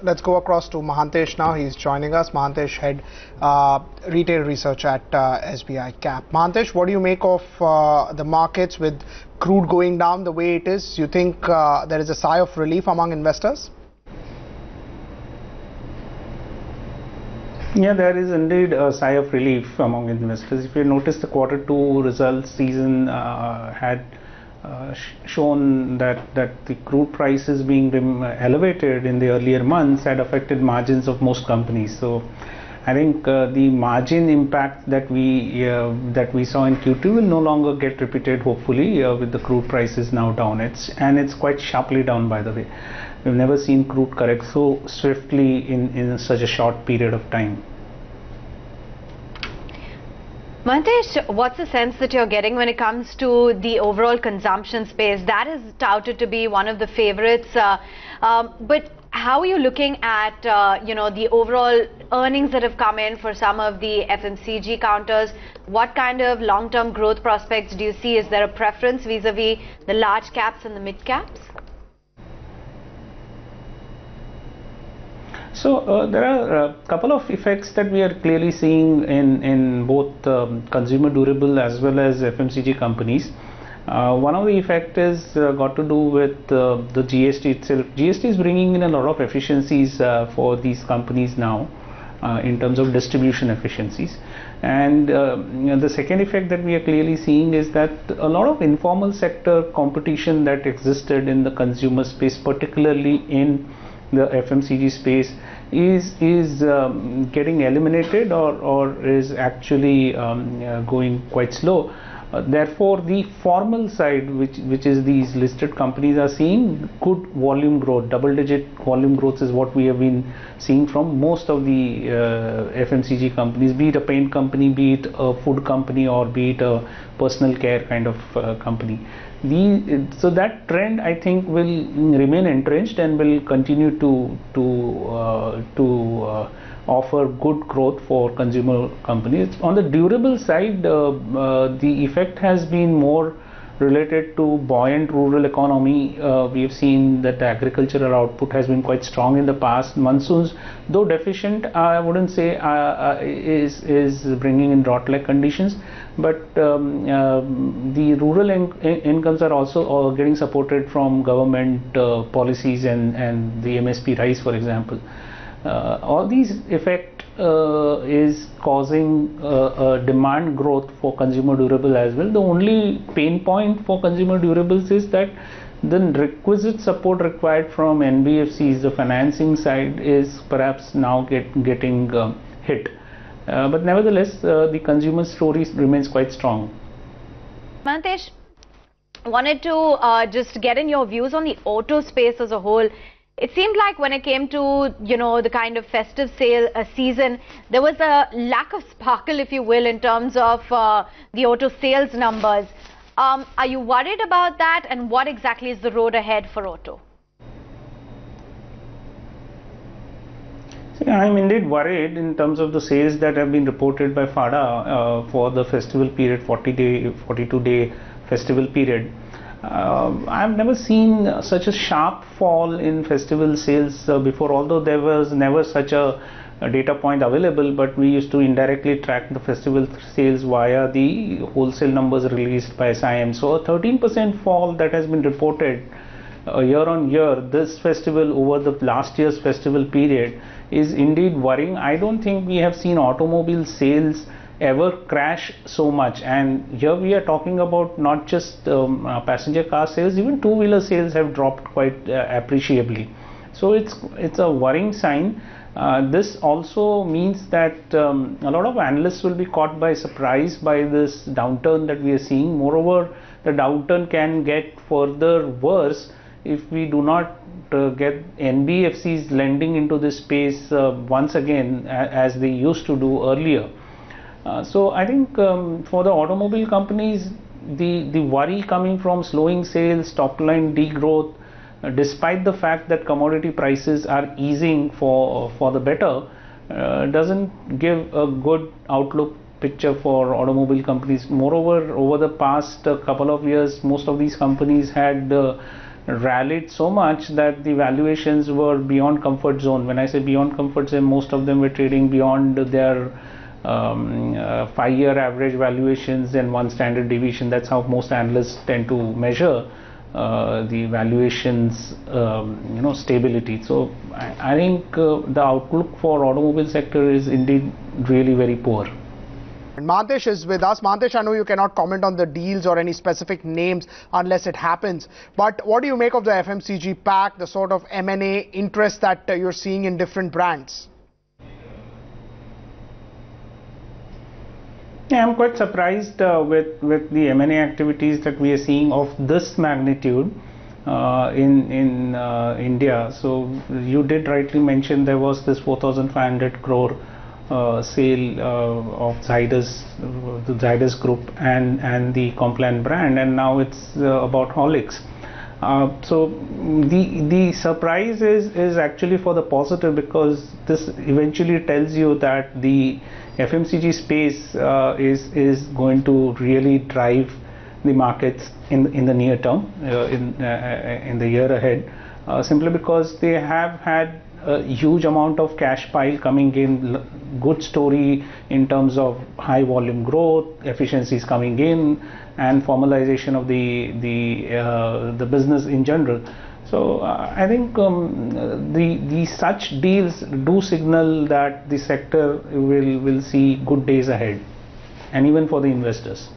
Let's go across to Mahantesh now. He's joining us. Mahantesh, head retail research at SBI Cap. Mahantesh, what do you make of the markets with crude going down the way it is? You think there is a sigh of relief among investors? Yeah, there is indeed a sigh of relief among investors. If you notice, the Q2 results season had shown that the crude prices being elevated in the earlier months had affected margins of most companies. So I think the margin impact that we saw in Q2 will no longer get repeated, hopefully, with the crude prices now down. It's quite sharply down, by the way. We've never seen crude correct so swiftly in such a short period of time. Mahantesh, what's the sense that you're getting when it comes to the overall consumption space? That is touted to be one of the favorites. But how are you looking at the overall earnings that have come in for some of the FMCG counters? What kind of long-term growth prospects do you see? Is there a preference vis-a-vis the large caps and the mid caps? So there are a couple of effects that we are clearly seeing in both consumer durable as well as FMCG companies. One of the effect is got to do with the GST itself. GST is bringing in a lot of efficiencies for these companies now in terms of distribution efficiencies. And the second effect that we are clearly seeing is that a lot of informal sector competition that existed in the consumer space, particularly in the FMCG space, is getting eliminated or is actually going quite slow. Therefore, the formal side, which is these listed companies, are seeing good volume growth. Double-digit volume growth is what we have been seeing from most of the FMCG companies, be it a paint company, be it a food company, or be it a personal care kind of company. So that trend, I think, will remain entrenched and will continue to offer good growth for consumer companies. On the durable side, the effect has been more related to buoyant rural economy. We have seen that the agricultural output has been quite strong in the past. Monsoons, though deficient, I wouldn't say is bringing in drought-like conditions, but the rural incomes are also getting supported from government policies and the MSP rice, for example. All these effect is causing a demand growth for consumer durable as well. The only pain point for consumer durables is that the requisite support required from NBFCs, the financing side, is perhaps now getting hit. But nevertheless, the consumer story remains quite strong. Mahantesh, wanted to just get in your views on the auto space as a whole. It seemed like when it came to, the kind of festive sale season, there was a lack of sparkle, if you will, in terms of the auto sales numbers. Are you worried about that, and what exactly is the road ahead for auto? I'm indeed worried in terms of the sales that have been reported by FADA for the festival period, 42-day festival period. I've never seen such a sharp fall in festival sales before, although there was never such a data point available, but we used to indirectly track the festival sales via the wholesale numbers released by SIM. So a 13% fall that has been reported year on year this festival over the last year's festival period is indeed worrying. I don't think we have seen automobile sales ever crash so much, and here we are talking about not just passenger car sales, even two-wheeler sales have dropped quite appreciably. So it's a worrying sign. This also means that a lot of analysts will be caught by surprise by this downturn that we are seeing. Moreover, the downturn can get further worse if we do not get NBFCs lending into this space once again as they used to do earlier. So I think for the automobile companies, the worry coming from slowing sales, top line degrowth, despite the fact that commodity prices are easing for the better, doesn't give a good outlook picture for automobile companies. Moreover, over the past couple of years, most of these companies had rallied so much that the valuations were beyond comfort zone. When I say beyond comfort zone, most of them were trading beyond their 5-year average valuations and one standard deviation. That's how most analysts tend to measure the valuations, stability. So I think the outlook for automobile sector is indeed really very poor. Mahantesh is with us. Mahantesh, I know you cannot comment on the deals or any specific names unless it happens. But what do you make of the FMCG pack, the sort of M&A interest that you're seeing in different brands? Yeah, I'm quite surprised with the M&A activities that we are seeing of this magnitude in India. So you did rightly mention there was this 4,500 crore sale of Zydus, the Zydus group and the Complan brand, and now it's about Horlicks. So the surprise is actually for the positive, because this eventually tells you that the FMCG space is going to really drive the markets in the near term, in the year ahead, simply because they have had a huge amount of cash pile coming in, good story in terms of high volume growth, efficiencies coming in, and formalization of the business in general. So I think the such deals do signal that the sector will see good days ahead, and even for the investors.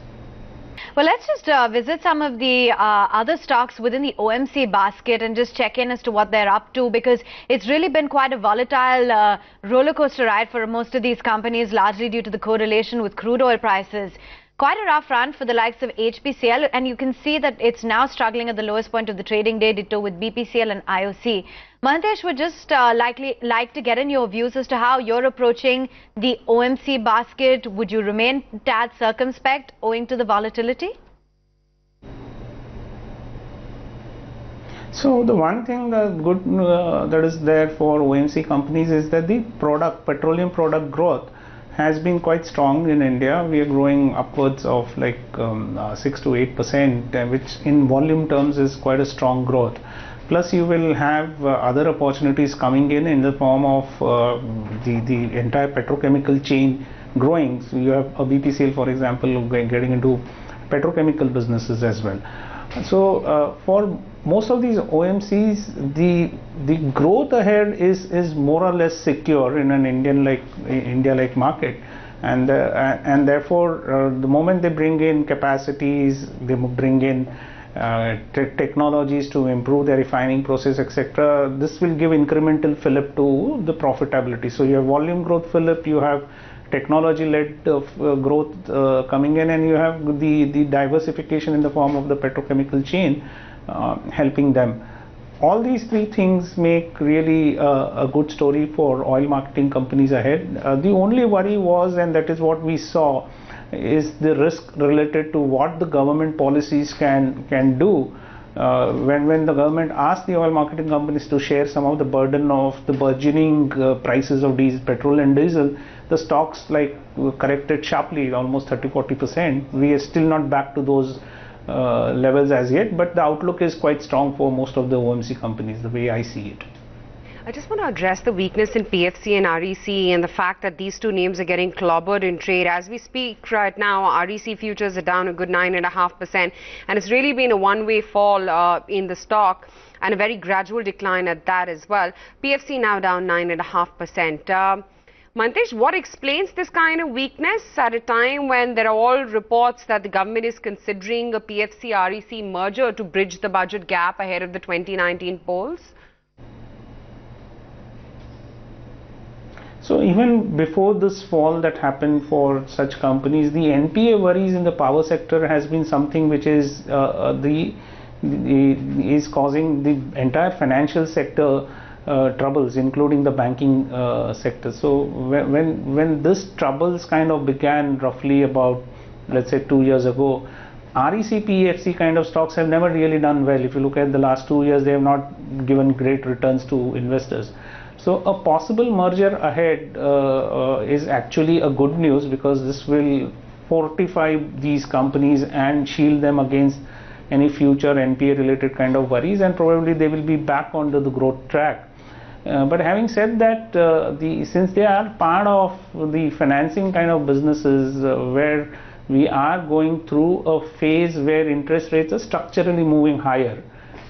Well, let's just visit some of the other stocks within the OMC basket and just check in as to what they're up to, because it's really been quite a volatile roller coaster ride for most of these companies, largely due to the correlation with crude oil prices. Quite a rough run for the likes of HPCL, and you can see that it's now struggling at the lowest point of the trading day, ditto with BPCL and IOC. Mahantesh, would just like to get in your views as to how you're approaching the OMC basket. Would you remain tad circumspect owing to the volatility? So the one thing that is there for OMC companies is that the petroleum product growth has been quite strong in India. We are growing upwards of like 6 to 8%, which in volume terms is quite a strong growth. Plus you will have other opportunities coming in the form of the entire petrochemical chain growing. So you have a BPCL, for example, getting into petrochemical businesses as well. So for most of these OMCs, the growth ahead is more or less secure in an India-like market, and therefore the moment they bring in capacities, they bring in technologies to improve their refining process, etc. This will give incremental fillip to the profitability. So you have volume growth fillip, you have technology-led growth coming in, and you have the diversification in the form of the petrochemical chain helping them. All these three things make really a good story for oil marketing companies ahead. The only worry was, and that is what we saw, is the risk related to what the government policies can do. When the government asked the oil marketing companies to share some of the burden of the burgeoning prices of petrol and diesel, the stocks corrected sharply, almost 30-40%. We are still not back to those levels as yet, but the outlook is quite strong for most of the OMC companies, the way I see it. I just want to address the weakness in PFC and REC and the fact that these two names are getting clobbered in trade. As we speak right now, REC futures are down a good 9.5%, and it's really been a one-way fall in the stock, and a very gradual decline at that as well. PFC now down 9.5%. Mahantesh, what explains this kind of weakness at a time when there are all reports that the government is considering a PFC-REC merger to bridge the budget gap ahead of the 2019 polls? So even before this fall that happened for such companies, the NPA worries in the power sector has been something which is is causing the entire financial sector troubles, including the banking sector. So when this troubles kind of began roughly about, let's say, 2 years ago, REC, PFC kind of stocks have never really done well. If you look at the last 2 years, they have not given great returns to investors. So a possible merger ahead is actually a good news, because this will fortify these companies and shield them against any future NPA related kind of worries, and probably they will be back onto the growth track. But having said that, since they are part of the financing kind of businesses where we are going through a phase where interest rates are structurally moving higher,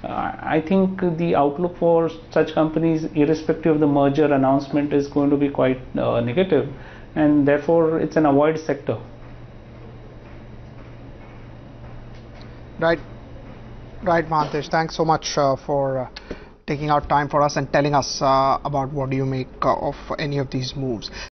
I think the outlook for such companies, irrespective of the merger announcement, is going to be quite negative, and therefore it's an avoid sector. Right, Mahantesh. Thanks so much for taking out time for us and telling us about what do you make of any of these moves.